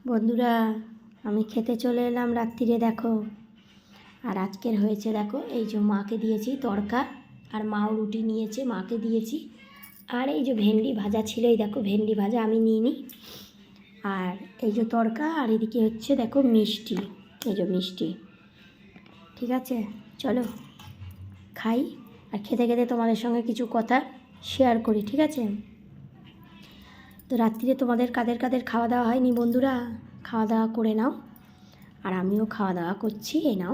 বন্ধুরা, আমি খেতে চলে এলাম রাত্রিরে। দেখো, আর আজকের হয়েছে দেখো, এই যে মাকে দিয়েছি তড়কা, আর মাও রুটি নিয়েছে, মাকে দিয়েছি। আর এই যে ভেন্ডি ভাজা ছিল, এই দেখো ভেন্ডি ভাজা আমি নিইনি। আর এই যে তড়কা, আর এদিকে হচ্ছে দেখো মিষ্টি, এই যে মিষ্টি। ঠিক আছে, চলো খাই, আর খেতে খেতে তোমাদের সঙ্গে কিছু কথা শেয়ার করি। ঠিক আছে, তো রাত্রিরে তোমাদের কাদের কাদের খাওয়া দাওয়া হয়নি বন্ধুরা, খাওয়া দাওয়া করে নাও, আর আমিও খাওয়া দাওয়া করছি। এই নাও,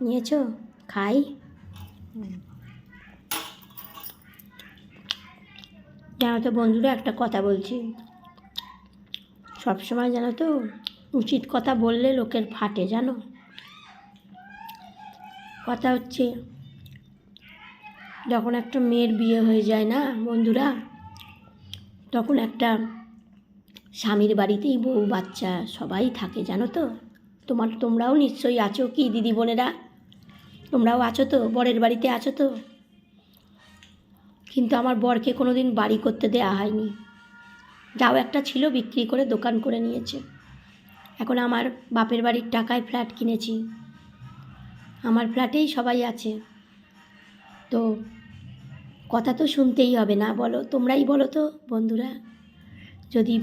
নিয়েছো, খাই। জানো তো বন্ধুরা, একটা কথা বলছি, সবসময় জানো তো উচিত কথা বললে লোকের ফাটে। জানো, কথা হচ্ছে যখন একটা মেয়ের বিয়ে হয়ে যায় না বন্ধুরা, তখন একটা স্বামীর বাড়িতেই বউ বাচ্চা সবাই থাকে। জানো তো, তোমরাও নিশ্চয়ই আছো কি দিদি বোনেরা, তোমরাও আছো তো, বরের বাড়িতে আছো তো। কিন্তু আমার বরকে কোনো দিন বাড়ি করতে দেওয়া হয়নি। যাও একটা ছিল, বিক্রি করে দোকান করে নিয়েছে। এখন আমার বাপের বাড়ির টাকায় ফ্ল্যাট কিনেছি, আমার ফ্ল্যাটেই সবাই আছে। তো কথা তো শুনতেই হবে না, বলো, তোমরাই বলো তো বন্ধুরা। যদি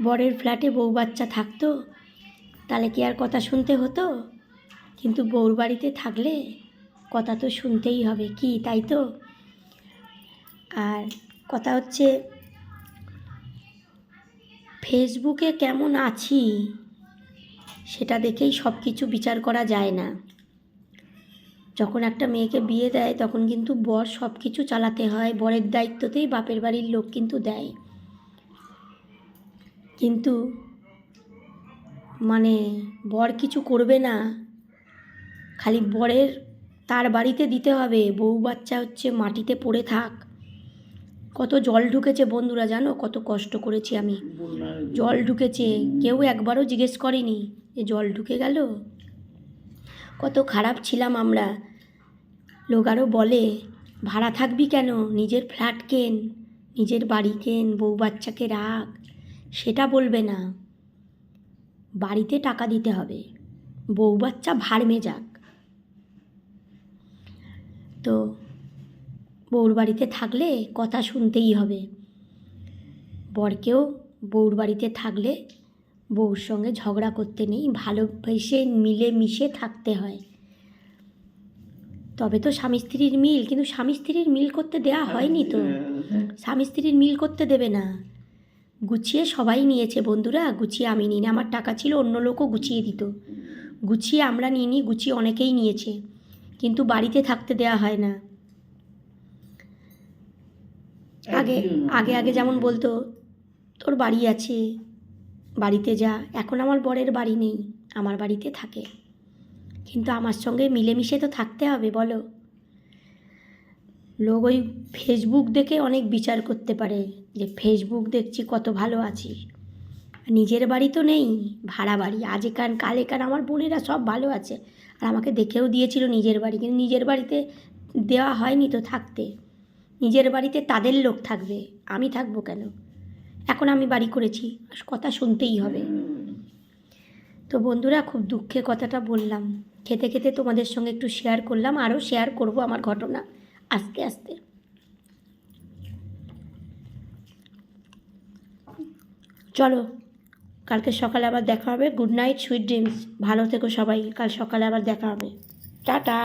বরের ফ্ল্যাটে বউ বাচ্চা থাকতো তাহলে কি আর কথা শুনতে হতো? কিন্তু বউর বাড়িতে থাকলে কথা তো শুনতেই হবে, কি তাই তো? আর কথা হচ্ছে, ফেসবুকে কেমন আছি সেটা দেখেই সব কিছু বিচার করা যায় না। যখন একটা মেয়েকে বিয়ে দেয় তখন কিন্তু বর সব কিছু চালাতে হয়, বরের দায়িত্বতেই বাপের বাড়ির লোক কিন্তু দেয়। কিন্তু মানে বর কিছু করবে না, খালি বরের তার বাড়িতে দিতে হবে, বউ বাচ্চা হচ্ছে মাটিতে পড়ে থাক। কত জল ঢুকেছে বন্ধুরা, জানো কত কষ্ট করেছি আমি, জল ঢুকেছে, কেউ একবারও জিজ্ঞেস করেনি যে জল ঢুকে গেল। কত খারাপ ছিলাম আমরা। লোক আরও বলে ভাড়া থাকবি কেন, নিজের ফ্ল্যাট কেন, নিজের বাড়ি কেন, বউ বাচ্চাকে রাখ। সেটা বলবে না, বাড়িতে টাকা দিতে হবে, বউ বাচ্চা ভাড়মে যাক। তো বউর বাড়িতে থাকলে কথা শুনতেই হবে। বরকেও বউর বাড়িতে থাকলে বউর সঙ্গে ঝগড়া করতে নেই, ভালোবেসে মিলে মিশে থাকতে হয়। তবে তো স্বামী স্ত্রীর মিল, কিন্তু স্বামী স্ত্রীর মিল করতে দেয়া হয়নি তো, স্বামী স্ত্রীর মিল করতে দেবে না। গুছিয়ে সবাই নিয়েছে বন্ধুরা, গুছিয়ে আমি নিই না। আমার টাকা ছিল, অন্য লোকও গুছিয়ে দিত, গুছিয়ে আমরা নিইনি, গুছিয়ে অনেকেই নিয়েছে, কিন্তু বাড়িতে থাকতে দেয়া হয় না। আগে আগে আগে যেমন বলতো তোর বাড়ি আছে, বাড়িতে যা। এখন আমার বরের বাড়ি নেই, আমার বাড়িতে থাকে, কিন্তু আমার সঙ্গে মিলেমিশে তো থাকতে হবে, বলো। লোক ওই ফেসবুক দেখে অনেক বিচার করতে পারে, যে ফেসবুক দেখছি কত ভালো আছি, নিজের বাড়ি তো নেই, ভাড়া বাড়ি। আজ এখান কাল এখান আমার বোনেরা সব ভালো আছে, আর আমাকে দেখেও দিয়েছিল নিজের বাড়ি, কিন্তু নিজের বাড়িতে দেওয়া হয়নি তো থাকতে। নিজের বাড়িতে তাদের লোক থাকবে, আমি থাকবো কেন? এখন আমি বাড়ি করেছি, কথা শুনতেই হবে। তো বন্ধুরা, খুব দুঃখে কথাটা বললাম, খেতে খেতে তোমাদের সঙ্গে একটু শেয়ার করলাম, আরও শেয়ার করব আমার ঘটনা আস্তে আস্তে। চলো, কালকে সকালে আবার দেখা হবে। গুড নাইট, সুইট ড্রিমস, ভালো থেকো সবাই, কাল সকালে আবার দেখা হবে। টাটা।